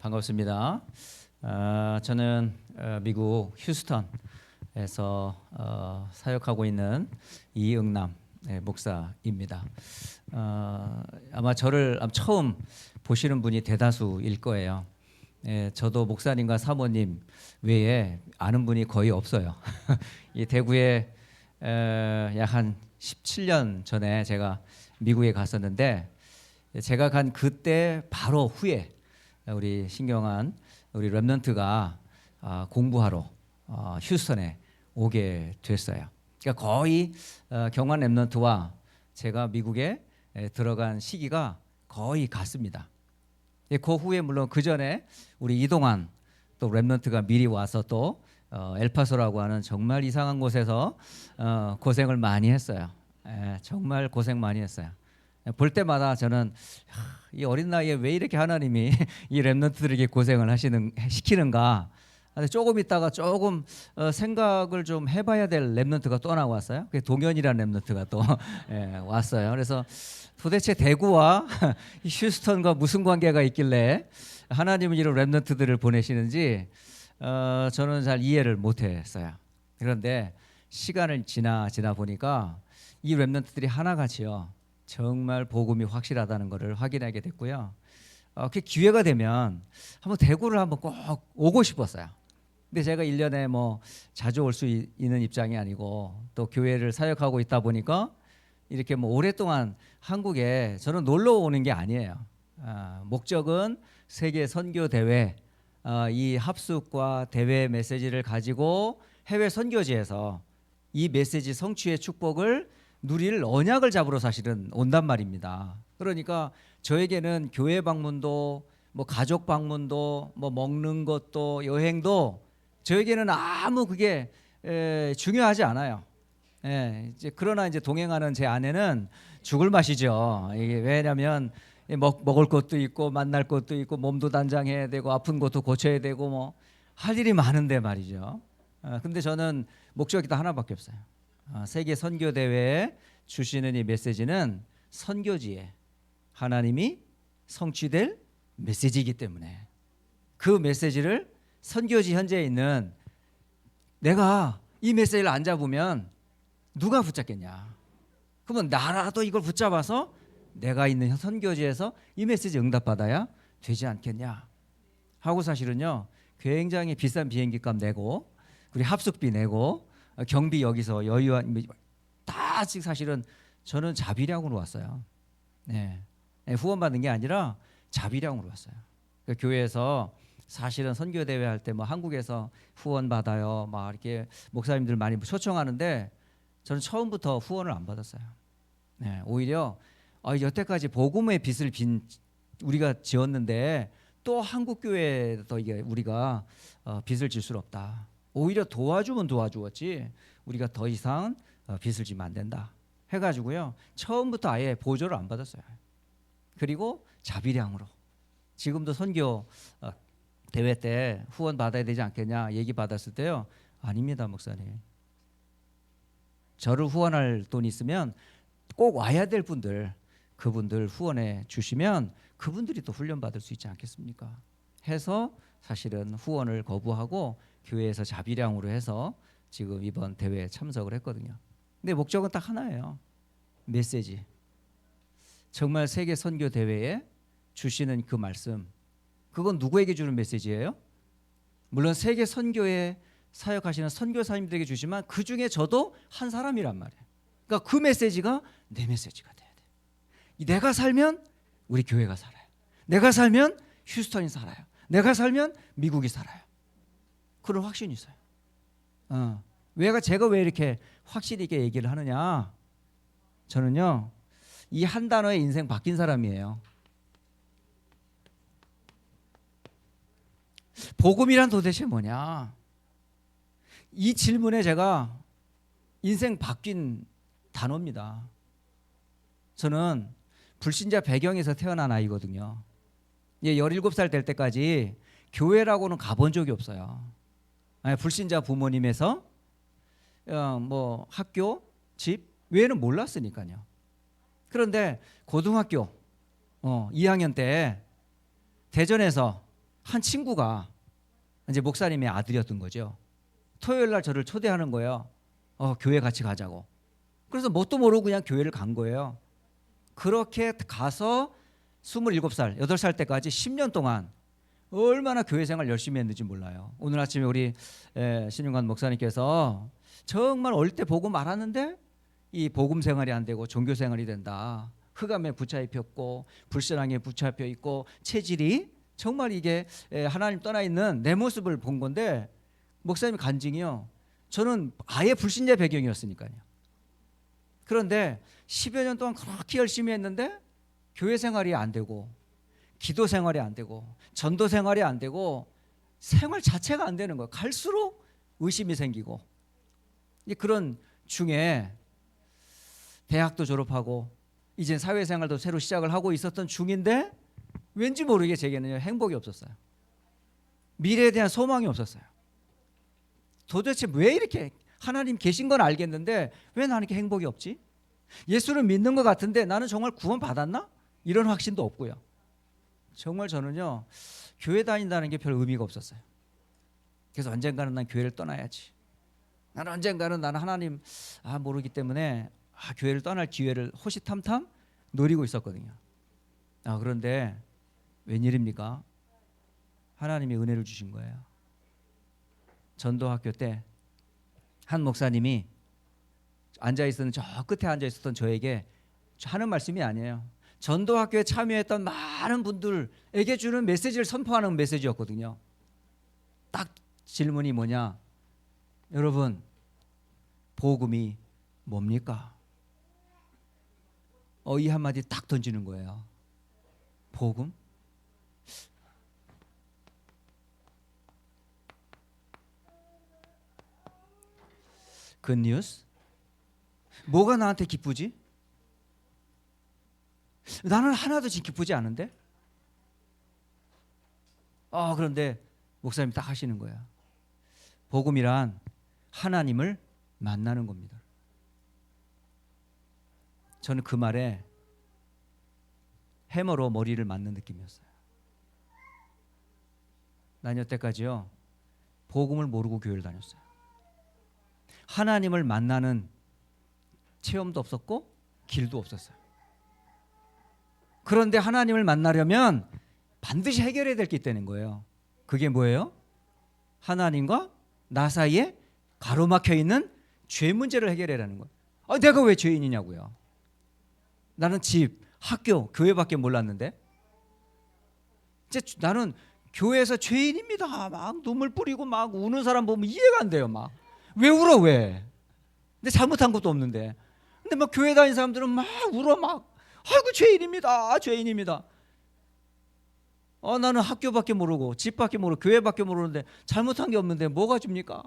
반갑습니다. 저는 미국 휴스턴에서 사역하고 있는 이응남 목사입니다. 아마 저를 처음 보시는 분이 대다수일 거예요. 저도 목사님과 사모님 외에 아는 분이 거의 없어요. 이 대구에 약 한 17년 전에 제가 미국에 갔었는데, 제가 간 그때 바로 후에 우리 신경한 우리 렘넌트가 공부하러 휴스턴에 오게 됐어요. 그러니까 거의 경한 렘넌트와 제가 미국에 들어간 시기가 거의 같습니다. 그 후에 물론 그 전에 우리 이동환 또 렘넌트가 미리 와서 또 엘파소라고 하는 정말 이상한 곳에서 고생을 많이 했어요. 정말 고생 많이 했어요. 볼 때마다 저는 이 어린 나이에 왜 이렇게 하나님이 이 렘넌트들에게 고생을 시키는가. 조금 있다가 조금 생각을 좀 해봐야 될 렘넌트가 또 나왔어요. 그게 동현이라는 렘넌트가 또 왔어요. 그래서 도대체 대구와 휴스턴과 무슨 관계가 있길래 하나님은 이런 렘넌트들을 보내시는지 저는 잘 이해를 못했어요. 그런데 시간을 지나 보니까 이 렘넌트들이 하나같이요, 정말 복음이 확실하다는 것을 확인하게 됐고요. 그 기회가 되면 한번 대구를 한번 꼭 오고 싶었어요. 근데 제가 1년에 뭐 자주 올 수 있는 입장이 아니고 또 교회를 사역하고 있다 보니까 이렇게 뭐 오랫동안 한국에 저는 놀러 오는 게 아니에요. 목적은 세계 선교 대회, 이 합숙과 대회 메시지를 가지고 해외 선교지에서 이 메시지 성취의 축복을 누릴 언약을 잡으러 사실은 온단 말입니다. 그러니까 저에게는 교회 방문도 뭐 가족 방문도 뭐 먹는 것도 여행도 저에게는 아무 그게 중요하지 않아요. 이제 그러나 이제 동행하는 제 아내는 죽을 맛이죠. 이게 왜냐하면 먹을 것도 있고 만날 것도 있고 몸도 단장해야 되고 아픈 것도 고쳐야 되고 뭐 할 일이 많은데 말이죠. 근데 저는 목적이 딱 하나밖에 없어요. 세계 선교 대회에 주시는 이 메시지는 선교지에 하나님이 성취될 메시지이기 때문에 그 메시지를 선교지 현재에 있는 내가 이 메시지를 안 잡으면 누가 붙잡겠냐. 그러면 나라도 이걸 붙잡아서 내가 있는 선교지에서 이 메시지 응답받아야 되지 않겠냐 하고 사실은요, 굉장히 비싼 비행기값 내고 우리 합숙비 내고 경비 여기서 여유한 다 사실은 저는 자비량으로 왔어요. 후원 받는 게 아니라 자비량으로 왔어요. 그 교회에서 사실은 선교 대회 할 때 뭐 한국에서 후원 받아요, 막 이렇게 목사님들 많이 초청하는데 저는 처음부터 후원을 안 받았어요. 오히려 여태까지 복음의 빚을 우리가 지었는데 또 한국 교회에서 이게 우리가 빚을 질 수는 없다. 오히려 도와주면 도와주었지 우리가 더 이상 빚을 지면 안 된다 해가지고요, 처음부터 아예 보조를 안 받았어요. 그리고 자비량으로 지금도 선교 대회 때 후원 받아야 되지 않겠냐 얘기 받았을 때요, 아닙니다 목사님. 저를 후원할 돈이 있으면 꼭 와야 될 분들, 그분들 후원해 주시면 그분들이 또 훈련 받을 수 있지 않겠습니까 해서 사실은 후원을 거부하고 교회에서 자비량으로 해서 지금 이번 대회에 참석을 했거든요. 근데 목적은 딱 하나예요. 메시지. 정말 세계 선교 대회에 주시는 그 말씀, 그건 누구에게 주는 메시지예요? 물론 세계 선교에 사역하시는 선교사님들에게 주시면 그 중에 저도 한 사람이란 말이에요. 그러니까 그 메시지가 내 메시지가 돼야 돼. 내가 살면 우리 교회가 살아요. 내가 살면 휴스턴이 살아요. 내가 살면 미국이 살아요. 그런 확신이 있어요. 제가 왜 이렇게 확실히 있게 얘기를 하느냐? 저는요, 이 한 단어에 인생 바뀐 사람이에요. 복음이란 도대체 뭐냐? 이 질문에 제가 인생 바뀐 단어입니다. 저는 불신자 배경에서 태어난 아이거든요. 17살 될 때까지 교회라고는 가본 적이 없어요. 불신자 부모님에서 뭐 학교, 집 외에는 몰랐으니까요. 그런데 고등학교 2학년 때 대전에서 한 친구가 이제 목사님의 아들이었던 거죠. 토요일 날 저를 초대하는 거예요. 교회 같이 가자고. 그래서 뭣도 모르고 그냥 교회를 간 거예요. 그렇게 가서 27살, 8살 때까지 10년 동안 얼마나 교회 생활 열심히 했는지 몰라요. 오늘 아침에 우리 신윤관 목사님께서 정말 어릴 때 복음 알았는데 이 복음 생활이 안 되고 종교 생활이 된다. 흑암에 붙잡혔고 불신앙에 붙잡혀 있고 체질이 정말 이게 하나님 떠나 있는 내 모습을 본 건데 목사님 간증이요. 저는 아예 불신자 배경이었으니까요. 그런데 10여 년 동안 그렇게 열심히 했는데 교회 생활이 안 되고 기도 생활이 안 되고 전도 생활이 안 되고 생활 자체가 안 되는 거예요. 갈수록 의심이 생기고 그런 중에 대학도 졸업하고 이제 사회생활도 새로 시작을 하고 있었던 중인데 왠지 모르게 제게는 행복이 없었어요. 미래에 대한 소망이 없었어요. 도대체 왜 이렇게 하나님 계신 건 알겠는데 왜 나는 이렇게 행복이 없지? 예수를 믿는 것 같은데 나는 정말 구원 받았나? 이런 확신도 없고요. 정말 저는요 교회 다닌다는 게 별 의미가 없었어요. 그래서 언젠가는 난 교회를 떠나야지. 나는 언젠가는 나는 하나님 모르기 때문에 교회를 떠날 기회를 호시탐탐 노리고 있었거든요. 그런데 웬일입니까? 하나님이 은혜를 주신 거예요. 전도학교 때 한 목사님이 앉아있었던 저 끝에 앉아있었던 저에게 하는 말씀이 아니에요. 전도학교에 참여했던 많은 분들에게 주는 메시지를 선포하는 메시지였거든요. 딱 질문이 뭐냐? 여러분, 복음이 뭡니까? 이 한마디 딱 던지는 거예요. 복음? 굿뉴스? 뭐가 나한테 기쁘지? 나는 하나도 지금 기쁘지 않은데? 그런데 목사님이 딱 하시는 거야. 복음이란 하나님을 만나는 겁니다. 저는 그 말에 해머로 머리를 맞는 느낌이었어요. 난 여태까지요 복음을 모르고 교회를 다녔어요. 하나님을 만나는 체험도 없었고 길도 없었어요. 그런데 하나님을 만나려면 반드시 해결해야 될 게 있다는 거예요. 그게 뭐예요? 하나님과 나 사이에 가로막혀 있는 죄 문제를 해결해라는 거예요. 내가 왜 죄인이냐고요. 나는 집, 학교, 교회밖에 몰랐는데 이제 나는 교회에서 죄인입니다. 막 눈물 뿌리고 막 우는 사람 보면 이해가 안 돼요. 막 왜 울어 왜? 근데 잘못한 것도 없는데. 근데 막 교회 다니는 사람들은 막 울어 막 아이고 죄인입니다. 죄인입니다. 나는 학교밖에 모르고 집밖에 모르고 교회밖에 모르는데 잘못한 게 없는데 뭐가 줍니까?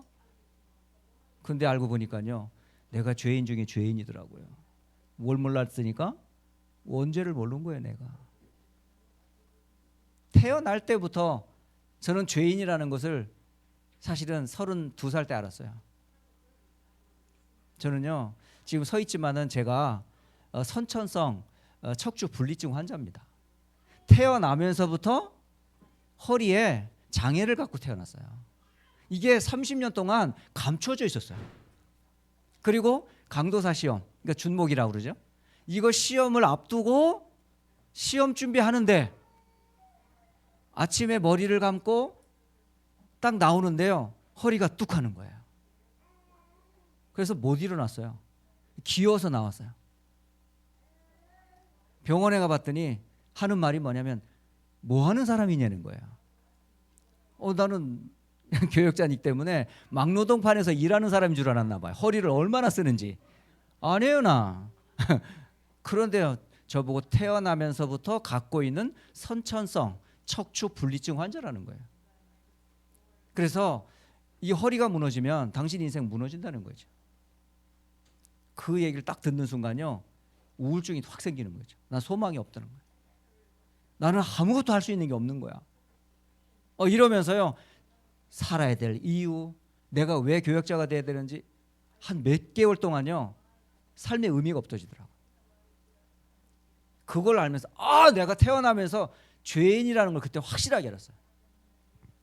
근데 알고 보니까요 내가 죄인 중에 죄인이더라고요. 뭘 몰랐으니까 원죄를 모르는 거예요. 내가 태어날 때부터 저는 죄인이라는 것을 사실은 32살 때 알았어요. 저는요 지금 서 있지만은 제가 선천성 척추 분리증 환자입니다. 태어나면서부터 허리에 장애를 갖고 태어났어요. 이게 30년 동안 감춰져 있었어요. 그리고 강도사 시험, 그러니까 준목이라고 그러죠. 이거 시험을 앞두고 시험 준비하는데 아침에 머리를 감고 딱 나오는데요 허리가 뚝 하는 거예요. 그래서 못 일어났어요. 기어서 나왔어요. 병원에 가봤더니 하는 말이 뭐냐면 뭐 하는 사람이냐는 거예요. 나는 교역자이기 때문에 막노동판에서 일하는 사람인 줄 알았나 봐요. 허리를 얼마나 쓰는지. 아니에요 나. 그런데요 저보고 태어나면서부터 갖고 있는 선천성 척추 분리증 환자라는 거예요. 그래서 이 허리가 무너지면 당신 인생 무너진다는 거죠. 그 얘기를 딱 듣는 순간요 우울증이 확 생기는 거죠. 난 소망이 없다는 거예요. 나는 아무것도 할 수 있는 게 없는 거야. 이러면서요 살아야 될 이유, 내가 왜 교역자가 돼야 되는지 한 몇 개월 동안요 삶의 의미가 없어지더라고요. 그걸 알면서 내가 태어나면서 죄인이라는 걸 그때 확실하게 알았어요.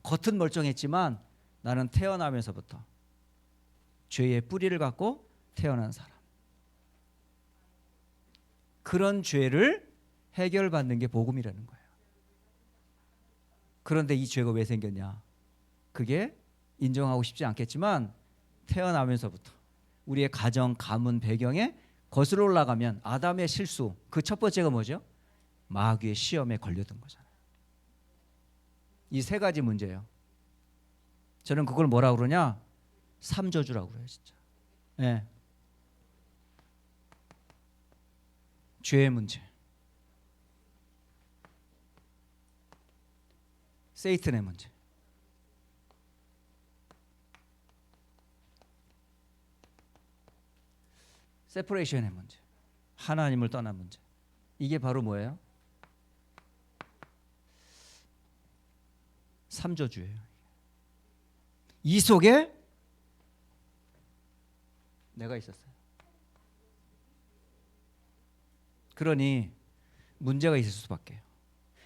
겉은 멀쩡했지만 나는 태어나면서부터 죄의 뿌리를 갖고 태어난 사람. 그런 죄를 해결받는 게 복음이라는 거예요. 그런데 이 죄가 왜 생겼냐? 그게 인정하고 싶지 않겠지만 태어나면서부터 우리의 가정, 가문, 배경에 거슬러 올라가면 아담의 실수, 그 첫 번째가 뭐죠? 마귀의 시험에 걸려든 거잖아요. 이 세 가지 문제예요. 저는 그걸 뭐라고 그러냐? 삼저주라고 그래요, 진짜. 네. 죄의 문제, 세이튼의 문제, 세퍼레이션의 문제, 하나님을 떠난 문제. 이게 바로 뭐예요? 삼저주예요. 이 속에 내가 있었어요. 그러니 문제가 있을 수밖에,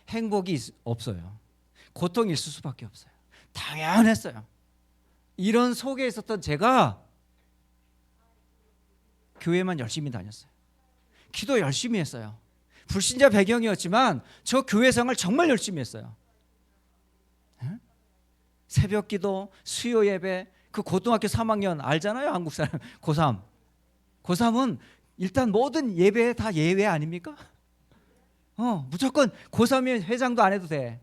행복이 없어요. 고통이 있을 수밖에 없어요. 당연했어요. 이런 속에 있었던 제가 교회만 열심히 다녔어요. 기도 열심히 했어요. 불신자 배경이었지만 저 교회 생활 정말 열심히 했어요. 새벽 기도, 수요 예배, 그 고등학교 3학년 알잖아요. 한국 사람 고3. 고3은 일단 모든 예배에 다 예외 아닙니까? 무조건 고3이면 회장도 안 해도 돼.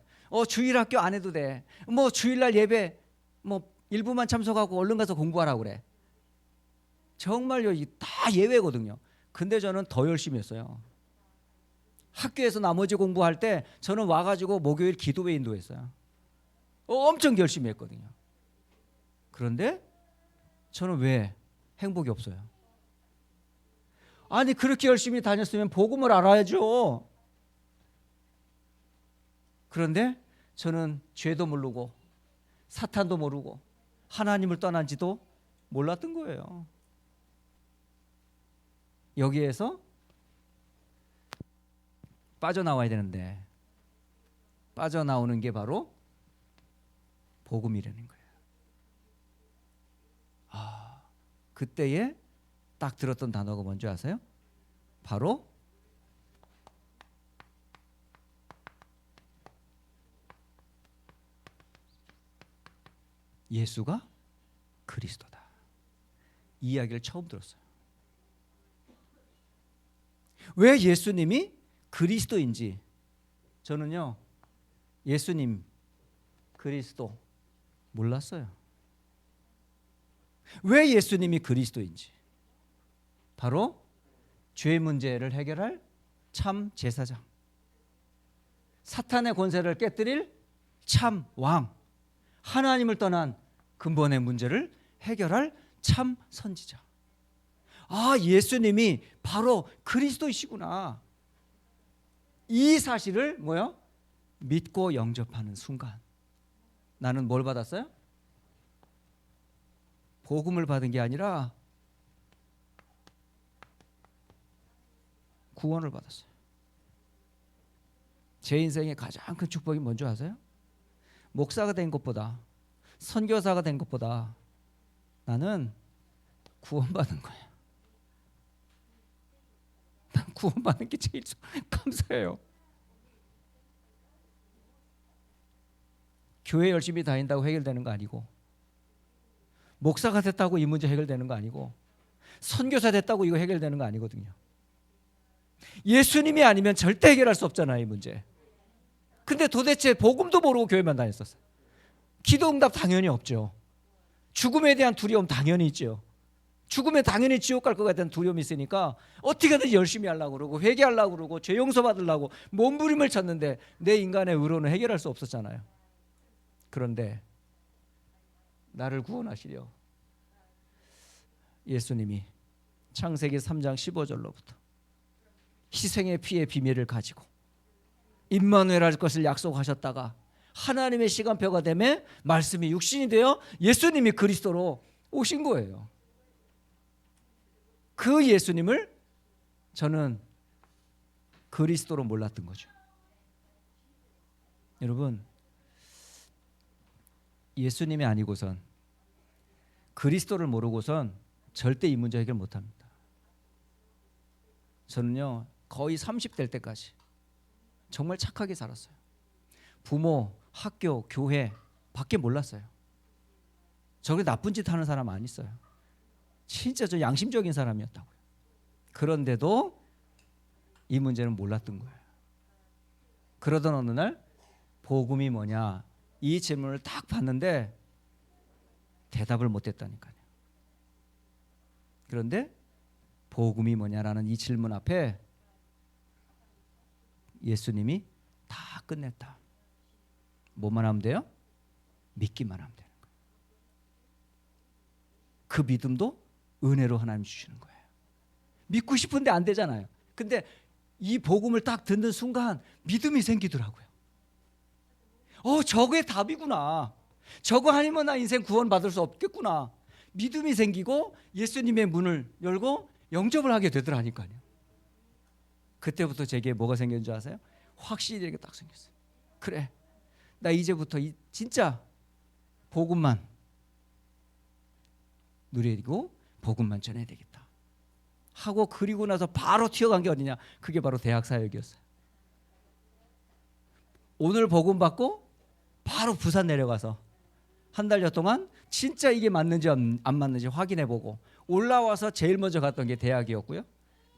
주일학교 안 해도 돼. 뭐 주일날 예배 뭐 일부만 참석하고 얼른 가서 공부하라고 그래. 정말요, 다 예외거든요. 근데 저는 더 열심히 했어요. 학교에서 나머지 공부할 때 저는 와가지고 목요일 기도회 인도했어요. 엄청 열심히 했거든요. 그런데 저는 왜 행복이 없어요? 아니, 그렇게 열심히 다녔으면 복음을 알아야죠. 그런데 저는 죄도 모르고 사탄도 모르고 하나님을 떠난지도 몰랐던 거예요. 여기에서 빠져나와야 되는데 빠져나오는 게 바로 복음이라는 거예요. 그때에 딱 들었던 단어가 뭔지 아세요? 바로 예수가 그리스도다. 이 이야기를 처음 들었어요. 왜 예수님이 그리스도인지 저는요, 예수님 그리스도 몰랐어요. 왜 예수님이 그리스도인지, 바로 죄 문제를 해결할 참 제사장, 사탄의 권세를 깨뜨릴 참 왕, 하나님을 떠난 근본의 문제를 해결할 참 선지자. 예수님이 바로 그리스도이시구나. 이 사실을 믿고 영접하는 순간 나는 뭘 받았어요? 복음을 받은 게 아니라 구원을 받았어요. 제 인생의 가장 큰 축복이 뭔지 아세요? 목사가 된 것보다, 선교사가 된 것보다 나는 구원받은 거예요. 난 구원받는 게 제일 감사해요. 교회 열심히 다닌다고 해결되는 거 아니고, 목사가 됐다고 이 문제 해결되는 거 아니고, 선교사 됐다고 이거 해결되는 거 아니거든요. 예수님이 아니면 절대 해결할 수 없잖아요, 이 문제. 근데 도대체 복음도 모르고 교회만 다녔었어요. 기도 응답 당연히 없죠. 죽음에 대한 두려움 당연히 있죠. 죽으면 당연히 지옥 갈 것 같다는 두려움이 있으니까 어떻게든 열심히 하려고 그러고 회개하려고 그러고 죄 용서 받으려고 몸부림을 쳤는데 내 인간의 의로는 해결할 수 없었잖아요. 그런데 나를 구원하시려 예수님이 창세기 3장 15절로부터 희생의 피의 비밀을 가지고 임마누엘 할 것을 약속하셨다가 하나님의 시간표가 되매 말씀이 육신이 되어 예수님이 그리스도로 오신 거예요. 그 예수님을 저는 그리스도로 몰랐던 거죠. 여러분, 예수님이 아니고선, 그리스도를 모르고선 절대 이 문제 해결 못합니다. 저는요 거의 30대 때까지 정말 착하게 살았어요. 부모, 학교, 교회 밖에 몰랐어요. 저게 나쁜 짓 하는 사람 안 있어요. 진짜 저 양심적인 사람이었다고요. 그런데도 이 문제는 몰랐던 거예요. 그러던 어느 날 복음이 뭐냐 이 질문을 딱 봤는데 대답을 못했다니까요. 그런데 복음이 뭐냐라는 이 질문 앞에 예수님이 다 끝냈다. 뭐만 하면 돼요? 믿기만 하면 되는 거예요. 그 믿음도 은혜로 하나님 주시는 거예요. 믿고 싶은데 안 되잖아요. 근데 이 복음을 딱 듣는 순간 믿음이 생기더라고요. 저게 답이구나. 저거 아니면 나 인생 구원받을 수 없겠구나. 믿음이 생기고 예수님의 문을 열고 영접을 하게 되더라니까요. 그때부터 제게 뭐가 생긴 줄 아세요? 확신이 이렇게 딱 생겼어요. 그래, 나 이제부터 진짜 복음만 누리고 복음만 전해야 되겠다 하고, 그리고 나서 바로 튀어간 게 어디냐, 그게 바로 대학 사역이었어요. 오늘 복음 받고 바로 부산 내려가서 한 달여 동안 진짜 이게 맞는지 안 맞는지 확인해보고 올라와서 제일 먼저 갔던 게 대학이었고요.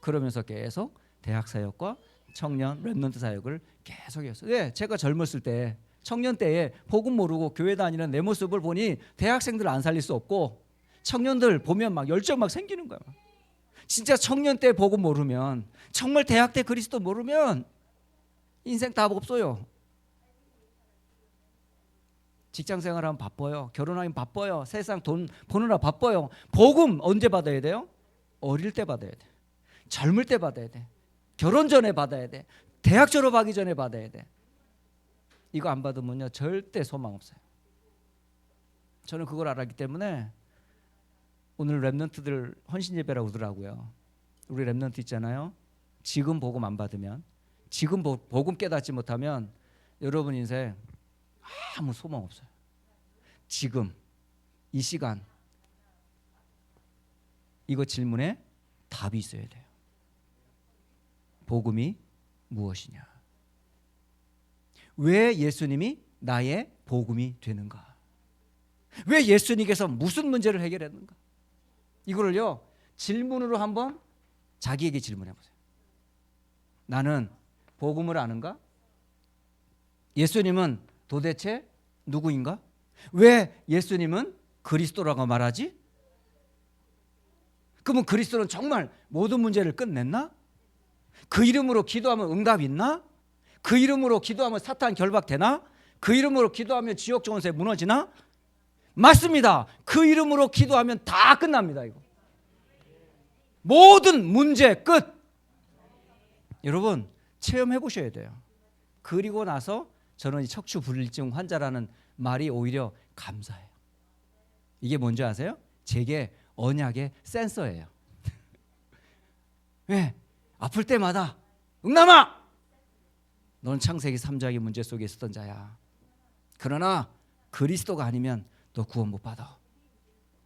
그러면서 계속 대학 사역과 청년 렘넌트 사역을 계속 했어요. 왜? 제가 젊었을 때, 청년 때에 복음 모르고 교회 다니는 내 모습을 보니 대학생들 안 살릴 수 없고, 청년들 보면 막 열정 막 생기는 거야. 진짜 청년 때 복음 모르면, 정말 대학 때 그리스도 모르면 인생 답 없어요. 직장 생활하면 바빠요. 결혼하면 바빠요. 세상 돈 버느라 바빠요. 복음 언제 받아야 돼요? 어릴 때 받아야 돼. 젊을 때 받아야 돼. 결혼 전에 받아야 돼. 대학 졸업하기 전에 받아야 돼. 이거 안 받으면요 절대 소망 없어요. 저는 그걸 알았기 때문에 오늘 렘넌트들 헌신 예배라고 그러더라고요. 우리 렘넌트 있잖아요. 지금 복음 안 받으면, 지금 복음 깨닫지 못하면 여러분 인생 아무 소망 없어요. 지금 이 시간 이거 질문에 답이 있어야 돼요. 복음이 무엇이냐? 왜 예수님이 나의 복음이 되는가? 왜 예수님께서 무슨 문제를 해결했는가? 이거를요 질문으로 한번 자기에게 질문해 보세요. 나는 복음을 아는가? 예수님은 도대체 누구인가? 왜 예수님은 그리스도라고 말하지? 그러면 그리스도는 정말 모든 문제를 끝냈나? 그 이름으로 기도하면 응답 있나? 그 이름으로 기도하면 사탄 결박되나? 그 이름으로 기도하면 지옥 정세 무너지나? 맞습니다. 그 이름으로 기도하면 다 끝납니다. 이거 모든 문제 끝. 여러분 체험해 보셔야 돼요. 그리고 나서 저는 이 척추 불일증 환자라는 말이 오히려 감사해요. 이게 뭔지 아세요? 제게 언약의 센서예요. 왜? 아플 때마다 응남아! 너는 창세기 3장의 문제 속에 있었던 자야. 그러나 그리스도가 아니면 너 구원 못 받아.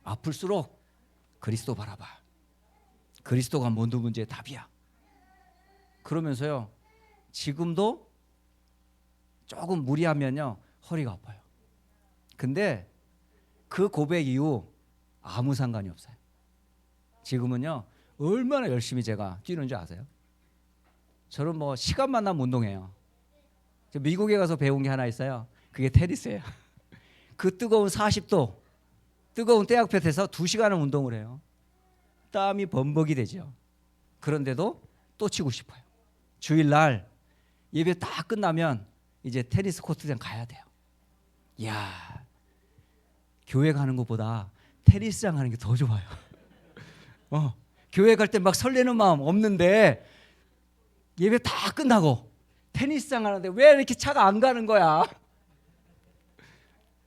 아플수록 그리스도 바라봐. 그리스도가 모든 문제의 답이야. 그러면서요 지금도 조금 무리하면요 허리가 아파요. 근데 그 고백 이후 아무 상관이 없어요. 지금은요 얼마나 열심히 제가 뛰는 줄 아세요? 저는 뭐 시간만 나면 운동해요. 미국에 가서 배운 게 하나 있어요. 그게 테니스예요. 그 뜨거운 40도 뜨거운 때약볕에서 2시간을 운동을 해요. 땀이 범벅이 되죠. 그런데도 또 치고 싶어요. 주일날 예배 다 끝나면 이제 테니스 코트장 가야 돼요. 이야, 교회 가는 것보다 테니스장 가는 게 더 좋아요. 교회 갈 때 막 설레는 마음 없는데 예배 다 끝나고 테니스장 가는데 왜 이렇게 차가 안 가는 거야?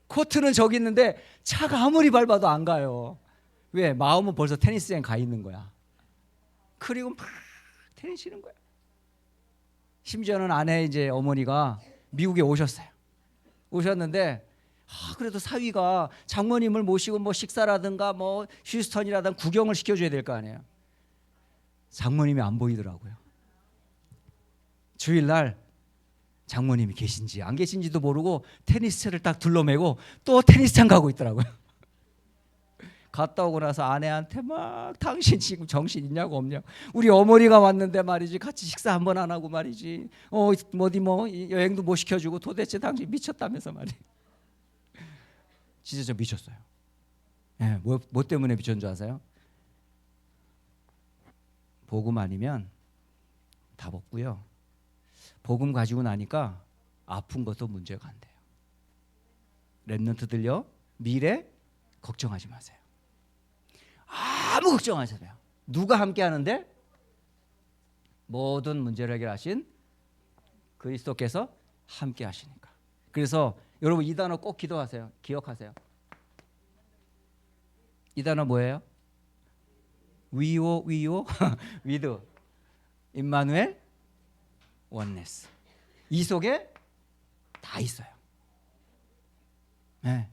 코트는 저기 있는데 차가 아무리 밟아도 안 가요. 왜? 마음은 벌써 테니스장 가 있는 거야. 그리고 막 테니스 치는 거야. 심지어는 아내 이제 어머니가 미국에 오셨어요. 오셨는데 그래도 사위가 장모님을 모시고 뭐 식사라든가 뭐 휴스턴이라든가 구경을 시켜줘야 될 거 아니에요. 장모님이 안 보이더라고요. 주일날 장모님이 계신지 안 계신지도 모르고 테니스채를 딱 둘러매고 또 테니스장 가고 있더라고요. 갔다 오고 나서 아내한테 막 당신 지금 정신 있냐고 없냐고, 우리 어머니가 왔는데 말이지 같이 식사 한 번 안 하고 말이지 어디 뭐 여행도 못 시켜주고 도대체 당신 미쳤다면서 말이에요. 진짜 저 미쳤어요. 네, 뭐 때문에 미쳤는 줄 아세요? 복음 아니면 답 없고요. 복음 가지고 나니까 아픈 것도 문제가 안 돼요. 렘넌트들요, 미래 걱정하지 마세요. 아무 걱정하지 마세요. 누가 함께 하는데? 모든 문제를 해결하신 그리스도께서 함께 하시니까. 그래서 여러분 이 단어 꼭 기도하세요. 기억하세요. 이 단어 뭐예요? 위오 위드 임마누엘 원네스. 이 속에 다 있어요. 네.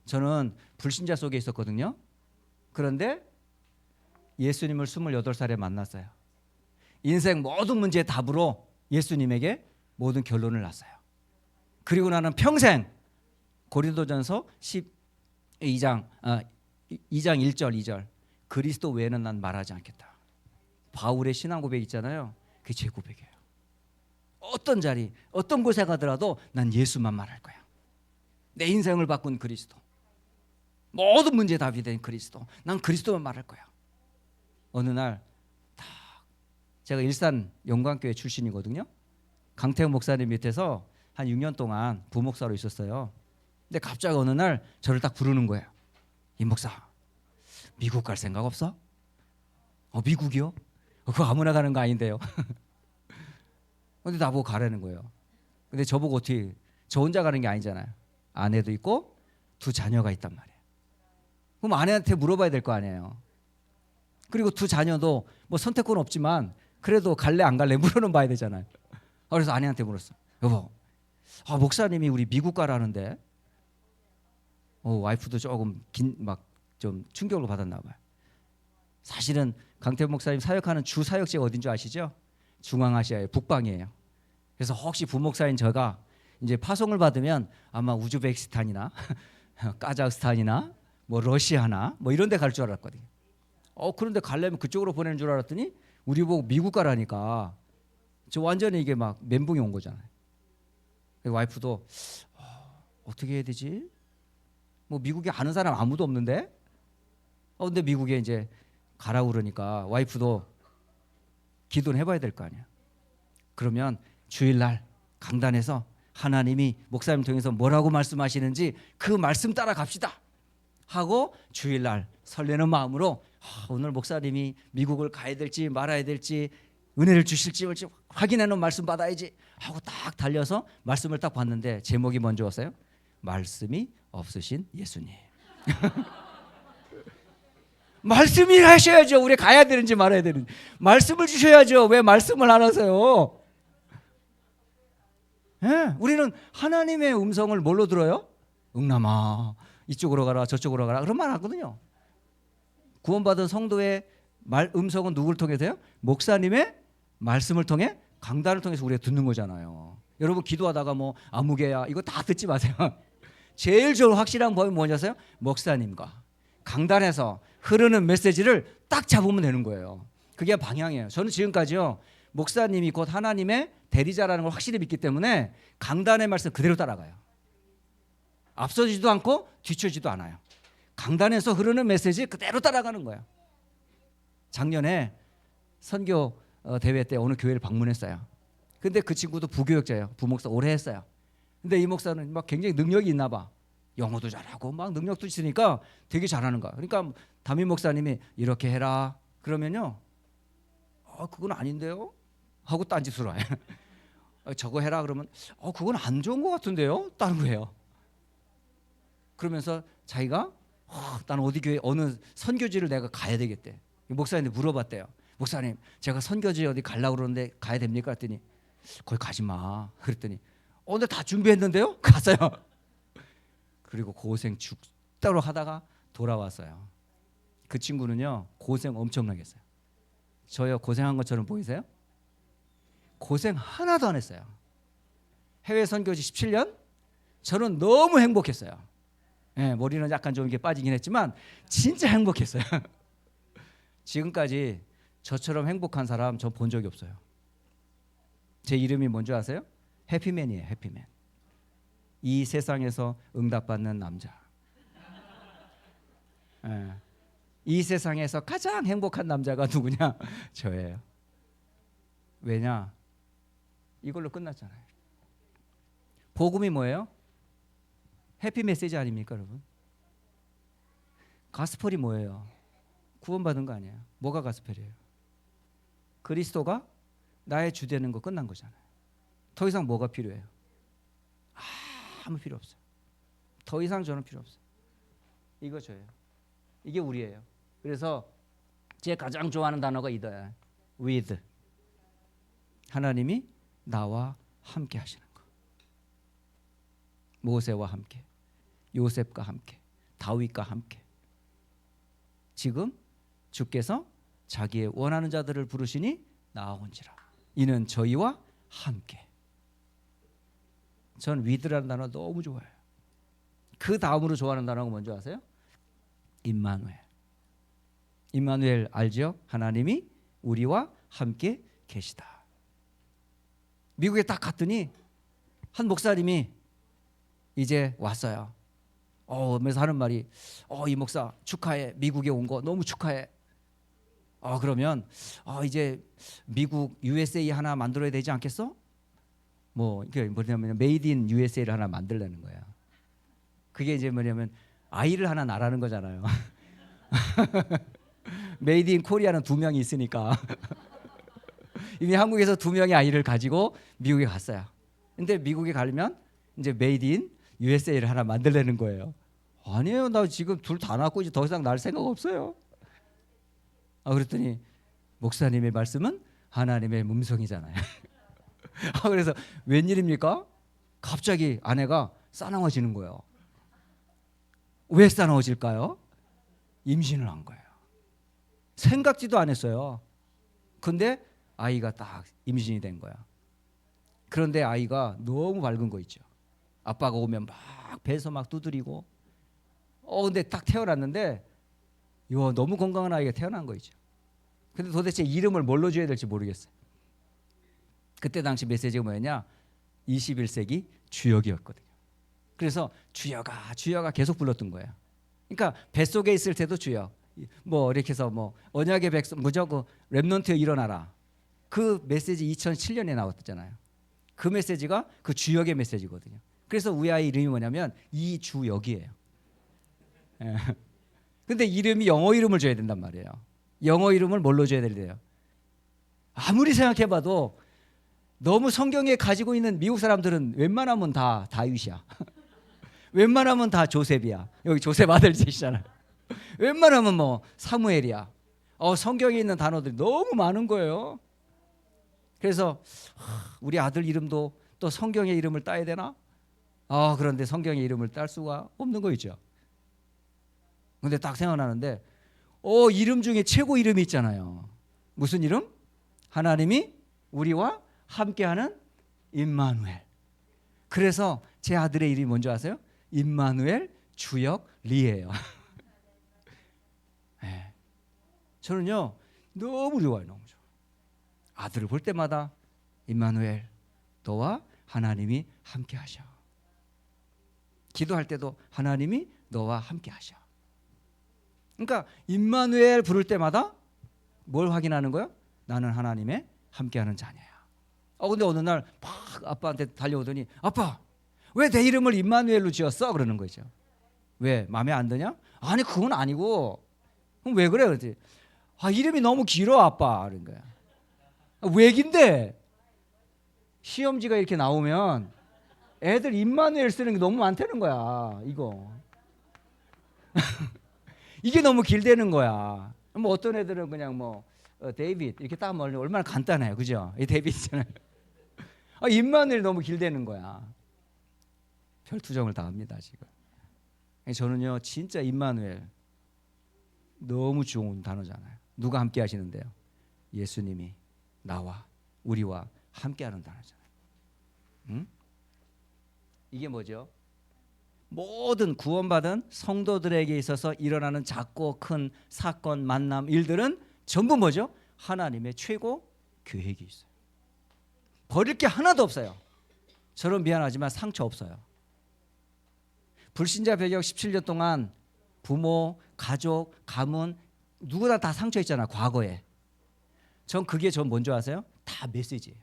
저는 불신자 속에 있었거든요. 그런데 예수님을 28살에 만났어요. 인생 모든 문제의 답으로 예수님에게 모든 결론을 났어요. 그리고 나는 평생 고린도전서 2장 1절 2절 그리스도 외에는 난 말하지 않겠다. 바울의 신앙 고백 있잖아요. 그게 제 고백이에요. 어떤 자리 어떤 곳에 가더라도 난 예수만 말할 거야. 내 인생을 바꾼 그리스도, 모든 문제의 답이 된 그리스도, 난 그리스도만 말할 거야. 어느 날 딱 제가 일산 영광교회 출신이거든요. 강태훈 목사님 밑에서 한 6년 동안 부목사로 있었어요. 근데 갑자기 어느 날 저를 딱 부르는 거예요. 임 목사, 미국 갈 생각 없어? 미국이요? 그거 아무나 가는 거 아닌데요. 근데 나보고 가라는 거예요. 근데 저보고 어떻게, 저 혼자 가는 게 아니잖아요. 아내도 있고 2 자녀가 있단 말이에요. 그럼 아내한테 물어봐야 될 거 아니에요. 그리고 2 자녀도 뭐 선택권 없지만 그래도 갈래 안 갈래 물어는 봐야 되잖아요. 그래서 아내한테 물었어. 여보, 목사님이 우리 미국 가라는데 와이프도 조금 좀 충격을 받았나 봐요. 사실은 강태훈 목사님 사역하는 주 사역지가 어딘 줄 아시죠? 중앙아시아의 북방이에요. 그래서 혹시 부목사인 제가 이제 파송을 받으면 아마 우즈베키스탄이나 카자흐스탄이나 뭐 러시아나 뭐 이런 데 갈 줄 알았거든요. 그런데 가려면 그쪽으로 보내는 줄 알았더니 우리 보고 미국 가라니까 저 완전히 이게 막 멘붕이 온 거잖아요. 와이프도 어떻게 해야 되지? 뭐 미국에 아는 사람 아무도 없는데? 근데 미국에 이제 가라고 그러니까 와이프도 기도는 해봐야 될 거 아니야. 그러면 주일날 강단에서 하나님이 목사님 통해서 뭐라고 말씀하시는지 그 말씀 따라 갑시다 하고 주일날 설레는 마음으로 오늘 목사님이 미국을 가야 될지 말아야 될지 은혜를 주실지 확인하는 말씀 받아야지 하고 딱 달려서 말씀을 딱 봤는데 제목이 뭔지 아세요? 말씀이 없으신 예수님. 말씀이 하셔야죠. 우리 가야 되는지 말아야 되는지 말씀을 주셔야죠. 왜 말씀을 안 하세요? 네, 우리는 하나님의 음성을 뭘로 들어요? 응남아 이쪽으로 가라 저쪽으로 가라 그런 말 하거든요. 구원받은 성도의 음성은 누구를 통해서요? 목사님의 말씀을 통해 강단을 통해서 우리가 듣는 거잖아요. 여러분 기도하다가 뭐 아무개야 이거 다 듣지 마세요. 제일 좋은 확실한 법이 뭐냐세요? 목사님과 강단에서 흐르는 메시지를 딱 잡으면 되는 거예요. 그게 방향이에요. 저는 지금까지요 목사님이 곧 하나님의 대리자라는 걸 확실히 믿기 때문에 강단의 말씀 그대로 따라가요. 앞서지도 않고 뒤처지도 않아요. 강단에서 흐르는 메시지 그대로 따라가는 거예요. 작년에 선교 대회 때 어느 교회를 방문했어요. 근데 그 친구도 부교역자예요. 부목사 오래 했어요. 근데 이 목사는 막 굉장히 능력이 있나 봐. 영어도 잘하고 막 능력도 있으니까 되게 잘하는 거야. 그러니까 담임 목사님이 이렇게 해라 그러면요 그건 아닌데요 하고 딴짓으로 해. 저거 해라 그러면 그건 안 좋은 것 같은데요 다른 거예요. 그러면서 자기가 나는 어디 교회 어느 선교지를 내가 가야 되겠대. 목사님한테 물어봤대요. 목사님 제가 선교지 어디 가려고 그러는데 가야 됩니까? 그랬더니 거기 가지 마. 그랬더니 근데 다 준비했는데요? 갔어요. 그리고 고생 죽도록 하다가 돌아왔어요. 그 친구는요 고생 엄청나게 했어요. 저요 고생한 것처럼 보이세요? 고생 하나도 안 했어요. 해외 선교지 17년 저는 너무 행복했어요. 예, 머리는 약간 좀 이렇게 빠지긴 했지만 진짜 행복했어요. 지금까지 저처럼 행복한 사람 저 본 적이 없어요. 제 이름이 뭔지 아세요? 해피맨이에요. 해피맨. 이 세상에서 응답받는 남자. 예. 이 세상에서 가장 행복한 남자가 누구냐? 저예요. 왜냐? 이걸로 끝났잖아요. 복음이 뭐예요? 해피 메시지 아닙니까, 여러분? 가스펠이 뭐예요? 구원받은 거 아니에요. 뭐가 가스펠이에요? 그리스도가 나의 주 되는 거 끝난 거잖아요. 더 이상 뭐가 필요해요? 아무 필요 없어요. 더 이상 저는 필요 없어요. 이거 저예요. 이게 우리예요. 그래서 제 가장 좋아하는 단어가 이거야. with. 하나님이 나와 함께 하시는 거. 모세와 함께, 요셉과 함께, 다윗과 함께. 지금 주께서 자기의 원하는 자들을 부르시니 나아온지라. 이는 저희와 함께. 전 with라는 단어 너무 좋아해요. 그 다음으로 좋아하는 단어가 뭔지 아세요? 임마누엘. 임마누엘 알죠? 하나님이 우리와 함께 계시다. 미국에 딱 갔더니 한 목사님이 이제 왔어요. 그래서 하는 말이 이 목사 축하해. 미국에 온 거 너무 축하해. 그러면 이제 미국 USA 하나 만들어야 되지 않겠어? 이게 뭐냐면 메이드 인 USA를 하나 만들려는 거야. 그게 이제 뭐냐면 아이를 하나 낳으라는 거잖아요. 메이드 인 코리아는 2명이 있으니까 이미 한국에서 2명의 아이를 가지고 미국에 갔어요. 근데 미국에 가려면 이제 메이드 인 USA를 하나 만들려는 거예요. 아니에요, 나 지금 둘 다 낳고 이제 더 이상 낳을 생각 없어요. 그랬더니 목사님의 말씀은 하나님의 음성이잖아요. 그래서 웬일입니까? 갑자기 아내가 싸나워지는 거예요. 왜 싸나워질까요? 임신을 한 거예요. 생각지도 안 했어요. 근데 아이가 딱 임신이 된 거야. 그런데 아이가 너무 밝은 거 있죠. 아빠가 오면 막 배에서 막 두드리고. 근데 딱 태어났는데 너무 건강한 아이가 태어난 거 있죠. 근데 도대체 이름을 뭘로 줘야 될지 모르겠어요. 그때 당시 메시지가 뭐였냐? 21세기 주역이었거든요. 그래서 주여가 계속 불렀던 거예요. 그러니까 뱃속에 있을 때도 주역. 이렇게 해서 언약의 백성 무조건 렘넌트여 일어나라. 그 메시지 2007년에 나왔잖아요. 그 메시지가 그 주역의 메시지거든요. 그래서 우리 아이 이름이 뭐냐면 이주역이에요. 근데 이름이 영어 이름을 줘야 된단 말이에요. 영어 이름을 뭘로 줘야 돼요? 아무리 생각해봐도 너무 성경에 가지고 있는 미국 사람들은 웬만하면 다 다윗이야. 웬만하면 다 조셉이야. 여기 조셉 아들 계시잖아요. 웬만하면 사무엘이야. 성경에 있는 단어들이 너무 많은 거예요. 그래서 우리 아들 이름도 또 성경의 이름을 따야 되나? 그런데 성경의 이름을 딸 수가 없는 거 있죠. 근데 딱 생각나는데 이름 중에 최고 이름이 있잖아요. 무슨 이름? 하나님이 우리와 함께하는 임마누엘. 그래서 제 아들의 이름이 뭔지 아세요? 임마누엘 주역 리예요. 네. 저는요 너무 좋아요. 너무 좋아. 아들을 볼 때마다 임마누엘 너와 하나님이 함께하셔. 기도할 때도 하나님이 너와 함께하셔. 그러니까 임마누엘 부를 때마다 뭘 확인하는 거야? 나는 하나님의 함께하는 자녀야. 근데 어느 날 막 아빠한테 달려오더니 아빠 왜 내 이름을 임마누엘로 지었어? 그러는 거죠. 왜? 마음에 안 드냐? 아니 그건 아니고. 그럼 왜 그래? 그랬지. 이름이 너무 길어 아빠. 그런 거야. 왜 긴데? 시험지가 이렇게 나오면 애들 임마누엘 쓰는 게 너무 많다는 거야. 이거. 이게 너무 길다는 거야. 어떤 애들은 그냥 데이빗 이렇게 딱 하면 얼마나 간단해요. 그죠? 이 데이빗 있잖아요. 임마누엘 너무 길다는 거야. 혈투정을 다 합니다 지금. 저는요 진짜 임마누엘 너무 좋은 단어잖아요. 누가 함께 하시는데요? 예수님이 나와 우리와 함께하는 단어잖아요. 응? 이게 뭐죠? 모든 구원받은 성도들에게 있어서 일어나는 작고 큰 사건, 만남, 일들은 전부 뭐죠? 하나님의 최고 계획이 있어요. 버릴 게 하나도 없어요. 저는 미안하지만 상처 없어요. 불신자 배경 17년 동안 부모, 가족, 가문 누구나 다 상처 있잖아 과거에. 전 그게 전 뭔지 아세요? 다 메시지예요.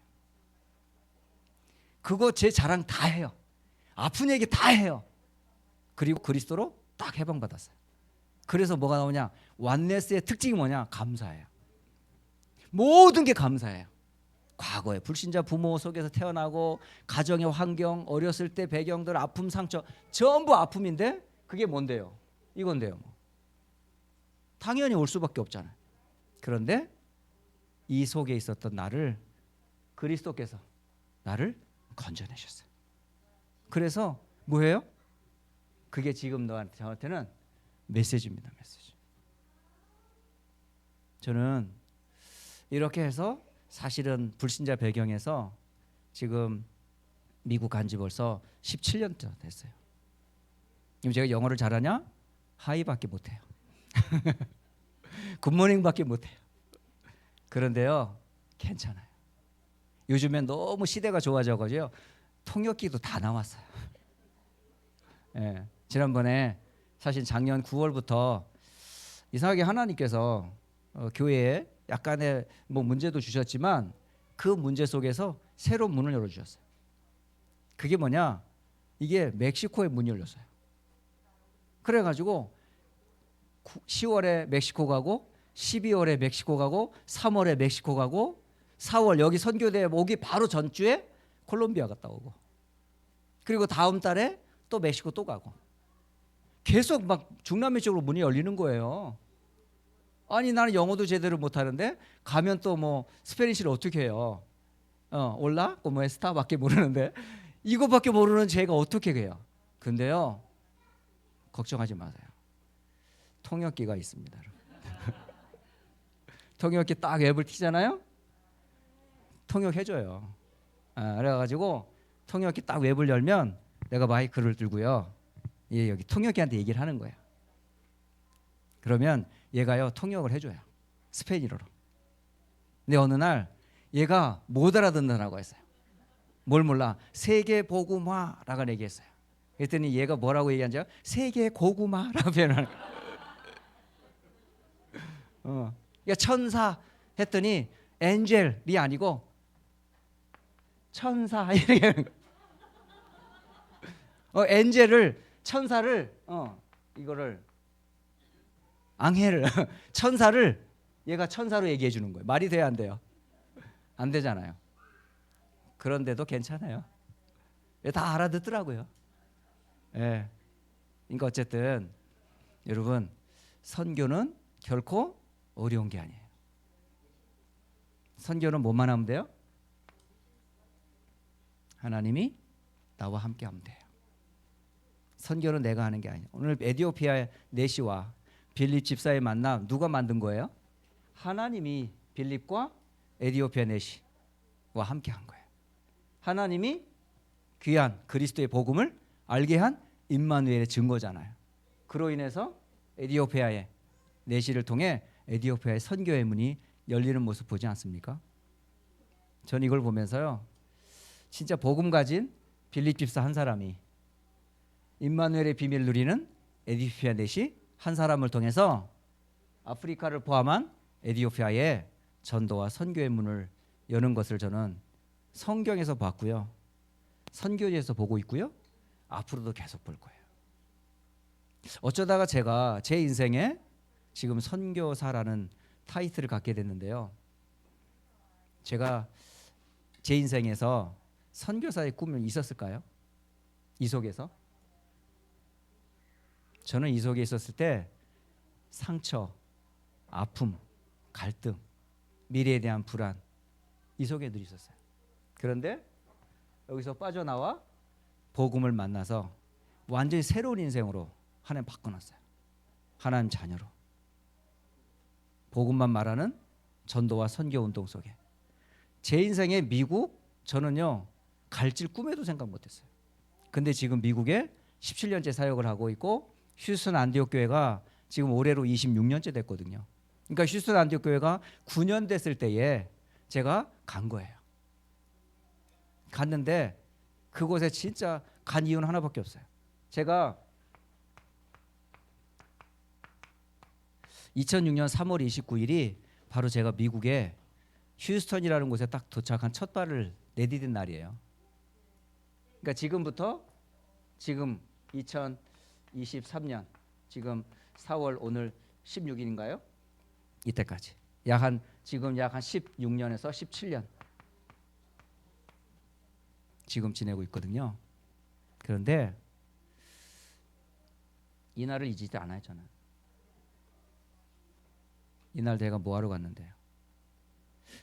그거 제 자랑 다 해요. 아픈 얘기 다 해요. 그리고 그리스도로 딱 해방받았어요. 그래서 뭐가 나오냐? 완네스의 특징이 뭐냐? 감사해요. 모든 게 감사해요. 과거에 불신자 부모 속에서 태어나고 가정의 환경, 어렸을 때 배경들, 아픔, 상처 전부 아픔인데 그게 뭔데요? 이건데요. 당연히 올 수밖에 없잖아요. 그런데 이 속에 있었던 나를 그리스도께서 나를 건져내셨어요. 그래서 뭐예요? 그게 지금 너한테 저한테는 메시지입니다. 메시지. 저는 이렇게 해서 사실은 불신자 배경에서 지금 미국 간 지 벌써 17년 됐어요. 지금 제가 영어를 잘하냐? 하이밖에 못해요. 굿모닝밖에 못해요. 그런데요 괜찮아요. 요즘엔 너무 시대가 좋아져가지고 통역기도 다 나왔어요. 예, 지난번에 사실 작년 9월부터 이상하게 하나님께서 교회에 약간의 뭐 문제도 주셨지만 그 문제 속에서 새로운 문을 열어주셨어요. 그게 뭐냐? 이게 멕시코에 문이 열렸어요. 그래가지고 10월에 멕시코 가고 12월에 멕시코 가고 3월에 멕시코 가고 4월 여기 선교대 오기 바로 전주에 콜롬비아 갔다 오고 그리고 다음 달에 또 멕시코 또 가고 계속 막 중남미 쪽으로 문이 열리는 거예요. 아니 나는 영어도 제대로 못하는데 가면 또 뭐 스페니쉬를 어떻게 해요? 올라? como esta밖에 모르는데 이거밖에 모르는 제가 어떻게 해요? 근데요 걱정하지 마세요. 통역기가 있습니다. 통역기 딱 앱을 켜잖아요. 통역해줘요. 그래가지고 통역기 딱 웹을 열면 내가 마이크를 들고요. 얘 여기 통역기한테 얘기를 하는 거예요. 그러면 얘가요 통역을 해줘요. 스페인어로. 근데 어느 날 얘가 못 알아듣는다고 했어요. 뭘 몰라? 세계 복음화라고 얘기했어요. 그랬더니 얘가 뭐라고 얘기한지 알아요? 세계 고구마라고 표현하는 거예요. 그러니까 천사 했더니 엔젤이 아니고 천사 이렇게 하는 거예요. 엔젤을 천사를 이거를 앙헬을 천사를 얘가 천사로 얘기해 주는 거예요. 말이 돼야 안 돼요? 안 되잖아요. 그런데도 괜찮아요. 다 알아듣더라고요. 예. 그러니까 어쨌든 여러분 선교는 결코 어려운 게 아니에요. 선교는 뭐만 하면 돼요? 하나님이 나와 함께 하면 돼요. 선교는 내가 하는 게 아니에요. 오늘 에티오피아의 네시와 빌립 집사의 만남 누가 만든 거예요? 하나님이 빌립과 에티오피아 네시와 함께 한 거예요. 하나님이 귀한 그리스도의 복음을 알게 한 임마누엘의 증거잖아요. 그로 인해서 에티오피아의 네시를 통해 에티오피아의 선교의 문이 열리는 모습 보지 않습니까? 전 이걸 보면서요. 진짜 복음 가진 빌립 집사 한 사람이 임마누엘의 비밀을 누리는 에티오피아 네시 한 사람을 통해서 아프리카를 포함한 에티오피아의 전도와 선교의 문을 여는 것을 저는 성경에서 봤고요. 선교지에서 보고 있고요. 앞으로도 계속 볼 거예요. 어쩌다가 제가 제 인생에 지금 선교사라는 타이틀을 갖게 됐는데요. 제가 제 인생에서 선교사의 꿈이 있었을까요? 이 속에서? 저는 이 속에 있었을 때 상처, 아픔, 갈등, 미래에 대한 불안 이 속에 늘 있었어요. 그런데 여기서 빠져나와 복음을 만나서 완전히 새로운 인생으로 하나님 바꿔놨어요. 하나님 자녀로. 복음만 말하는 전도와 선교 운동 속에. 제 인생에 미국 저는요 갈 길 꿈에도 생각 못했어요. 근데 지금 미국에 17년째 사역을 하고 있고 휴스턴 안디옥 교회가 지금 올해로 26년째 됐거든요. 그러니까 휴스턴 안디옥 교회가 9년 됐을 때에 제가 간 거예요. 갔는데 그곳에 진짜 간 이유는 하나밖에 없어요. 제가 2006년 3월 29일이 바로 제가 미국에 휴스턴이라는 곳에 딱 도착한 첫 발을 내디딘 날이에요. 그러니까 지금부터 지금 2023년 지금 4월 오늘 16일인가요? 이때까지 지금 약 한 16년에서 17년 지금 지내고 있거든요. 그런데 이 날을 잊지 않아요. 저는 이날 내가 뭐하러 갔는데요.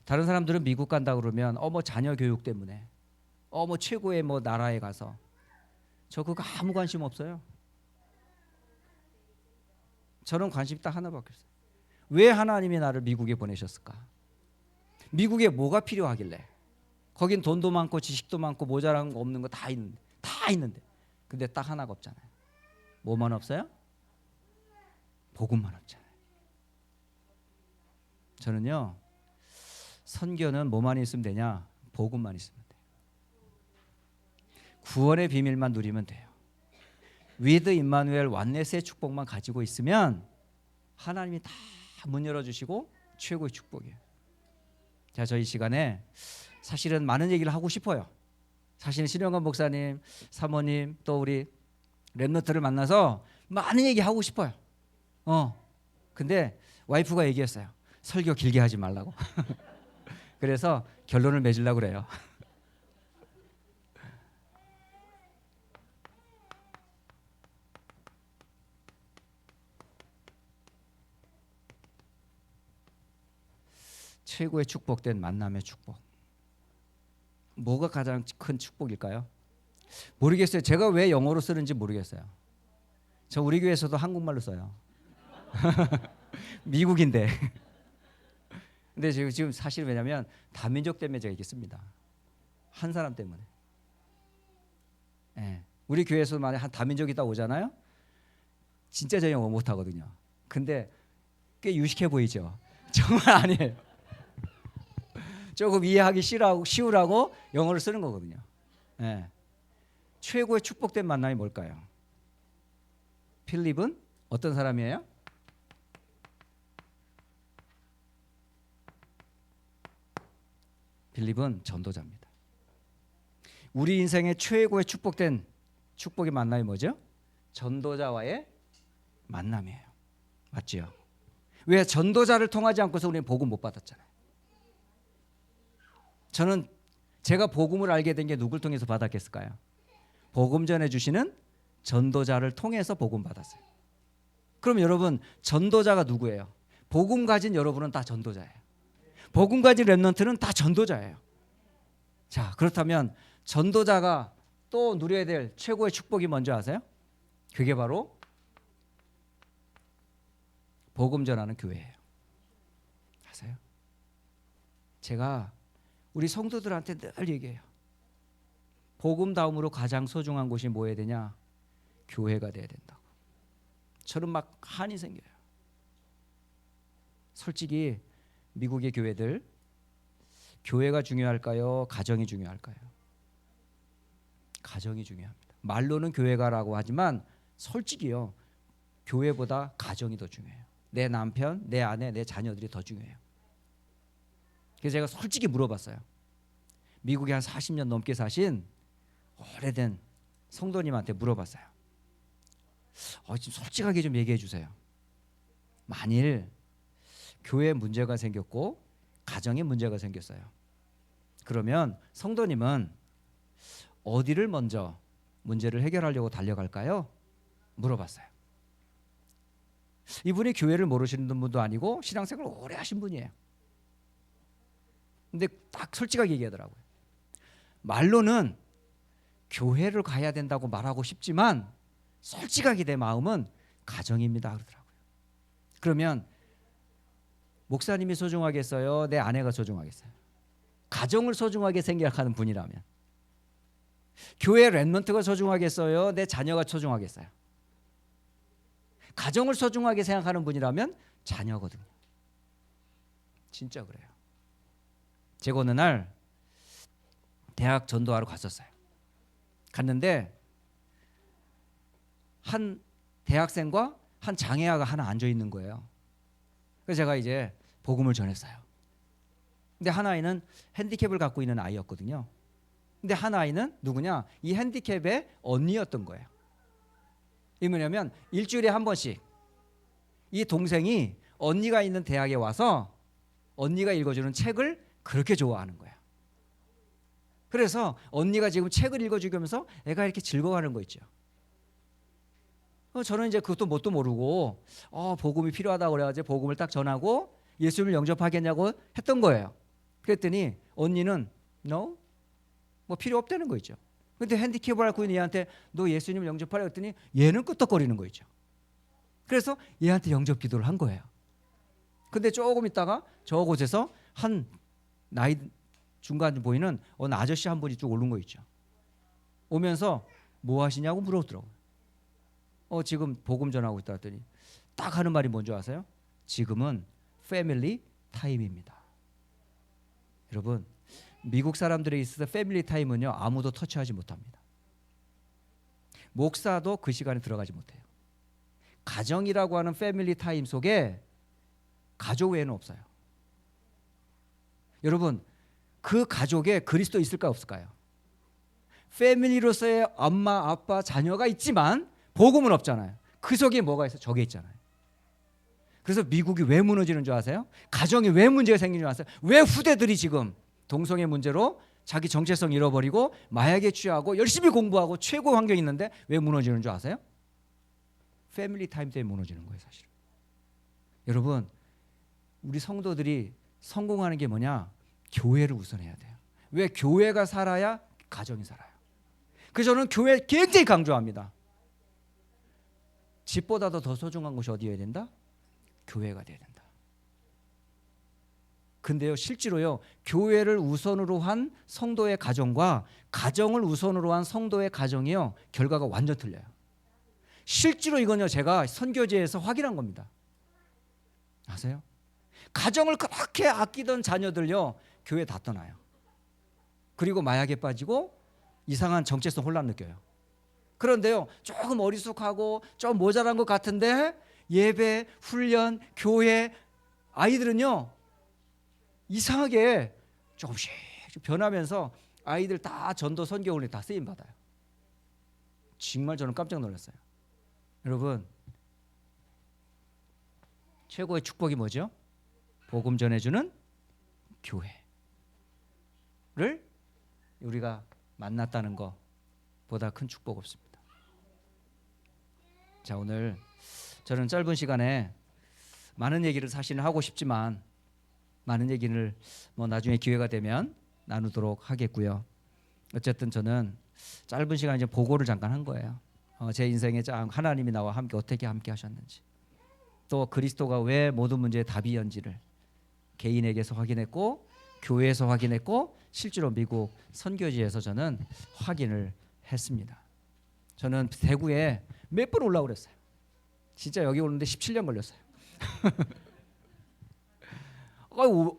다른 사람들은 미국 간다 그러면 뭐 자녀 교육 때문에 뭐 최고의 뭐 나라에 가서 저 그거 아무 관심 없어요. 저는 관심이 딱 하나밖에 없어요. 왜 하나님이 나를 미국에 보내셨을까? 미국에 뭐가 필요하길래? 거긴 돈도 많고 지식도 많고 모자란 거 없는 거 다 있는데 근데 딱 하나가 없잖아요. 뭐만 없어요? 복음만 없잖아요. 저는요 선교는 뭐만 있으면 되냐? 복음만 있으면 돼요. 구원의 비밀만 누리면 돼요. 위드 임마누엘 완네스의 축복만 가지고 있으면 하나님이 다 문 열어주시고 최고의 축복이에요. 자, 저희 시간에 사실은 많은 얘기를 하고 싶어요. 사실은 신영관 목사님, 사모님 또 우리 랩노트를 만나서 많은 얘기 하고 싶어요. 근데 와이프가 얘기했어요. 설교 길게 하지 말라고. 그래서 결론을 맺으려고 그래요. 최고의 축복된 만남의 축복. 뭐가 가장 큰 축복일까요? 모르겠어요. 제가 왜 영어로 쓰는지 모르겠어요. 저 우리 교회에서도 한국말로 써요. 미국인데. 근데 지금 사실 왜냐면 다민족 때문에 제가 이렇게 씁니다. 한 사람 때문에. 네. 우리 교회에서 만약 한 다민족이 딱 오잖아요. 진짜 저 영어 못하거든요. 근데 꽤 유식해 보이죠. 정말 아니에요. 조금 이해하기 쉬우라고 영어를 쓰는 거거든요. 네. 최고의 축복된 만남이 뭘까요? 필립은 어떤 사람이에요? 필립은 전도자입니다. 우리 인생의 최고의 축복된 축복의 만남이 뭐죠? 전도자와의 만남이에요. 맞죠? 왜 전도자를 통하지 않고서 우리는 복음 못 받았잖아요. 저는 제가 복음을 알게 된 게 누굴 통해서 받았겠을까요? 복음 전해주시는 전도자를 통해서 복음 받았어요. 그럼 여러분 전도자가 누구예요? 복음 가진 여러분은 다 전도자예요. 복음 가진 랩런트는 다 전도자예요. 자, 그렇다면 전도자가 또 누려야 될 최고의 축복이 뭔지 아세요? 그게 바로 복음 전하는 교회예요. 아세요? 제가 우리 성도들한테 늘 얘기해요. 복음 다음으로 가장 소중한 곳이 뭐여야 되냐? 교회가 돼야 된다고. 저는 막 한이 생겨요. 솔직히 미국의 교회들 교회가 중요할까요? 가정이 중요할까요? 가정이 중요합니다. 말로는 교회가라고 하지만 솔직히요. 교회보다 가정이 더 중요해요. 내 남편, 내 아내, 내 자녀들이 더 중요해요. 그래서 제가 솔직히 물어봤어요. 미국에 한 40년 넘게 사신 오래된 성도님한테 물어봤어요. 좀 솔직하게 좀 얘기해 주세요. 만일 교회에 문제가 생겼고 가정에 문제가 생겼어요. 그러면 성도님은 어디를 먼저 문제를 해결하려고 달려갈까요? 물어봤어요. 이분이 교회를 모르시는 분도 아니고 신앙생활 오래 하신 분이에요. 근데 딱 솔직하게 얘기하더라고요. 말로는 교회를 가야 된다고 말하고 싶지만 솔직하게 내 마음은 가정입니다 그러더라고요. 그러면 목사님이 소중하겠어요? 내 아내가 소중하겠어요? 가정을 소중하게 생각하는 분이라면. 교회 렘넌트가 소중하겠어요? 내 자녀가 소중하겠어요? 가정을 소중하게 생각하는 분이라면 자녀거든요. 진짜 그래요. 제가 어느 날 대학 전도하러 갔었어요. 갔는데 한 대학생과 한 장애아가 하나 앉아 있는 거예요. 그래서 제가 이제 복음을 전했어요. 근데 한 아이는 핸디캡을 갖고 있는 아이였거든요. 근데 한 아이는 누구냐? 이 핸디캡의 언니였던 거예요. 이게 뭐냐면 일주일에 한 번씩 이 동생이 언니가 있는 대학에 와서 언니가 읽어주는 책을 그렇게 좋아하는 거예요. 그래서 언니가 지금 책을 읽어주면서 애가 이렇게 즐거워하는 거 있죠. 저는 이제 그것도 뭣도 모르고 복음이 필요하다고 그래가지고 복음을 딱 전하고 예수님을 영접하겠냐고 했던 거예요. 그랬더니 언니는 no? 뭐 필요 없다는 거 있죠. 근데 핸디캡을 앓고 있는 얘한테 너 예수님을 영접하라 했더니 얘는 끄떡거리는 거 있죠. 그래서 얘한테 영접 기도를 한 거예요. 근데 조금 있다가 저곳에서 한 나이 중간 보이는 어느 아저씨 한 분이 쭉 오른 거 있죠. 오면서 뭐 하시냐고 물어보더라고요. 지금 복음 전하고 있다 했더니 딱 하는 말이 뭔지 아세요? 지금은 패밀리 타임입니다. 여러분, 미국 사람들에 있어서 패밀리 타임은요 아무도 터치하지 못합니다. 목사도 그 시간에 들어가지 못해요. 가정이라고 하는 패밀리 타임 속에 가족 외에는 없어요. 여러분, 그 가족에 그리스도 있을까 없을까요? 패밀리로서의 엄마, 아빠, 자녀가 있지만 복음은 없잖아요. 그 속에 뭐가 있어요? 저게 있잖아요. 그래서 미국이 왜 무너지는 줄 아세요? 가정이 왜 문제가 생기는 줄 아세요? 왜 후대들이 지금 동성애 문제로 자기 정체성 잃어버리고 마약에 취하고 열심히 공부하고 최고 환경이 있는데 왜 무너지는 줄 아세요? 패밀리 타임 때문에 무너지는 거예요, 사실은. 여러분, 우리 성도들이 성공하는 게 뭐냐? 교회를 우선해야 돼요. 왜? 교회가 살아야 가정이 살아요. 그래서 저는 교회 굉장히 강조합니다. 집보다도 더 소중한 곳이 어디여야 된다? 교회가 돼야 된다. 근데요, 실제로요, 교회를 우선으로 한 성도의 가정과 가정을 우선으로 한 성도의 가정이요, 결과가 완전 틀려요. 실제로 이건요, 제가 선교제에서 확인한 겁니다. 아세요? 가정을 그렇게 아끼던 자녀들요, 교회 다 떠나요. 그리고 마약에 빠지고 이상한 정체성 혼란 느껴요. 그런데요, 조금 어리숙하고 좀 모자란 것 같은데 예배, 훈련, 교회, 아이들은요 이상하게 조금씩 변하면서 아이들 다 전도 선교훈련에 다 쓰임 받아요. 정말 저는 깜짝 놀랐어요. 여러분, 최고의 축복이 뭐죠? 복음 전해주는 교회를 우리가 만났다는 것보다 큰 축복 없습니다. 자, 오늘 저는 짧은 시간에 많은 얘기를 사실은 하고 싶지만 많은 얘기를 나중에 기회가 되면 나누도록 하겠고요. 어쨌든 저는 짧은 시간에 이제 보고를 잠깐 한 거예요. 제 인생에 하나님이 나와 함께 어떻게 함께 하셨는지, 또 그리스도가 왜 모든 문제의 답이었는지를 개인에게서 확인했고, 교회에서 확인했고, 실제로 미국 선교지에서 저는 확인을 했습니다. 저는 대구에 몇 번 올라오고 그랬어요. 진짜 여기 오는데 17년 걸렸어요.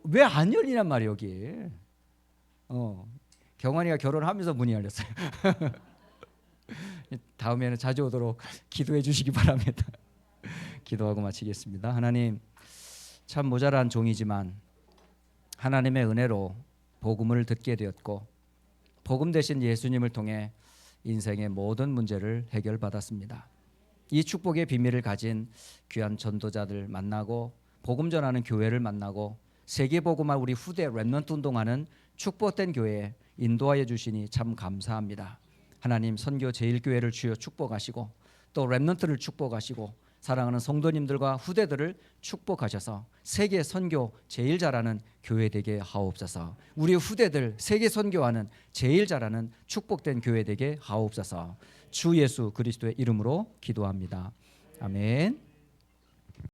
왜 안 열리냔 말이에요, 여기. 경환이가 결혼하면서 문이 열렸어요. 다음에는 자주 오도록 기도해 주시기 바랍니다. 기도하고 마치겠습니다. 하나님, 참 모자란 종이지만 하나님의 은혜로 복음을 듣게 되었고, 복음 대신 예수님을 통해 인생의 모든 문제를 해결받았습니다. 이 축복의 비밀을 가진 귀한 전도자들 만나고, 복음 전하는 교회를 만나고, 세계 복음화 우리 후대 렘넌트 운동하는 축복된 교회에 인도하여 주시니 참 감사합니다. 하나님, 선교 제일교회를 주여 축복하시고, 또 렘넌트를 축복하시고, 사랑하는 성도님들과 후대들을 축복하셔서 세계 선교 제일 잘하는 교회 되게 하옵소서. 우리 후대들 세계 선교하는 제일 잘하는 축복된 교회 되게 하옵소서. 주 예수 그리스도의 이름으로 기도합니다. 아멘.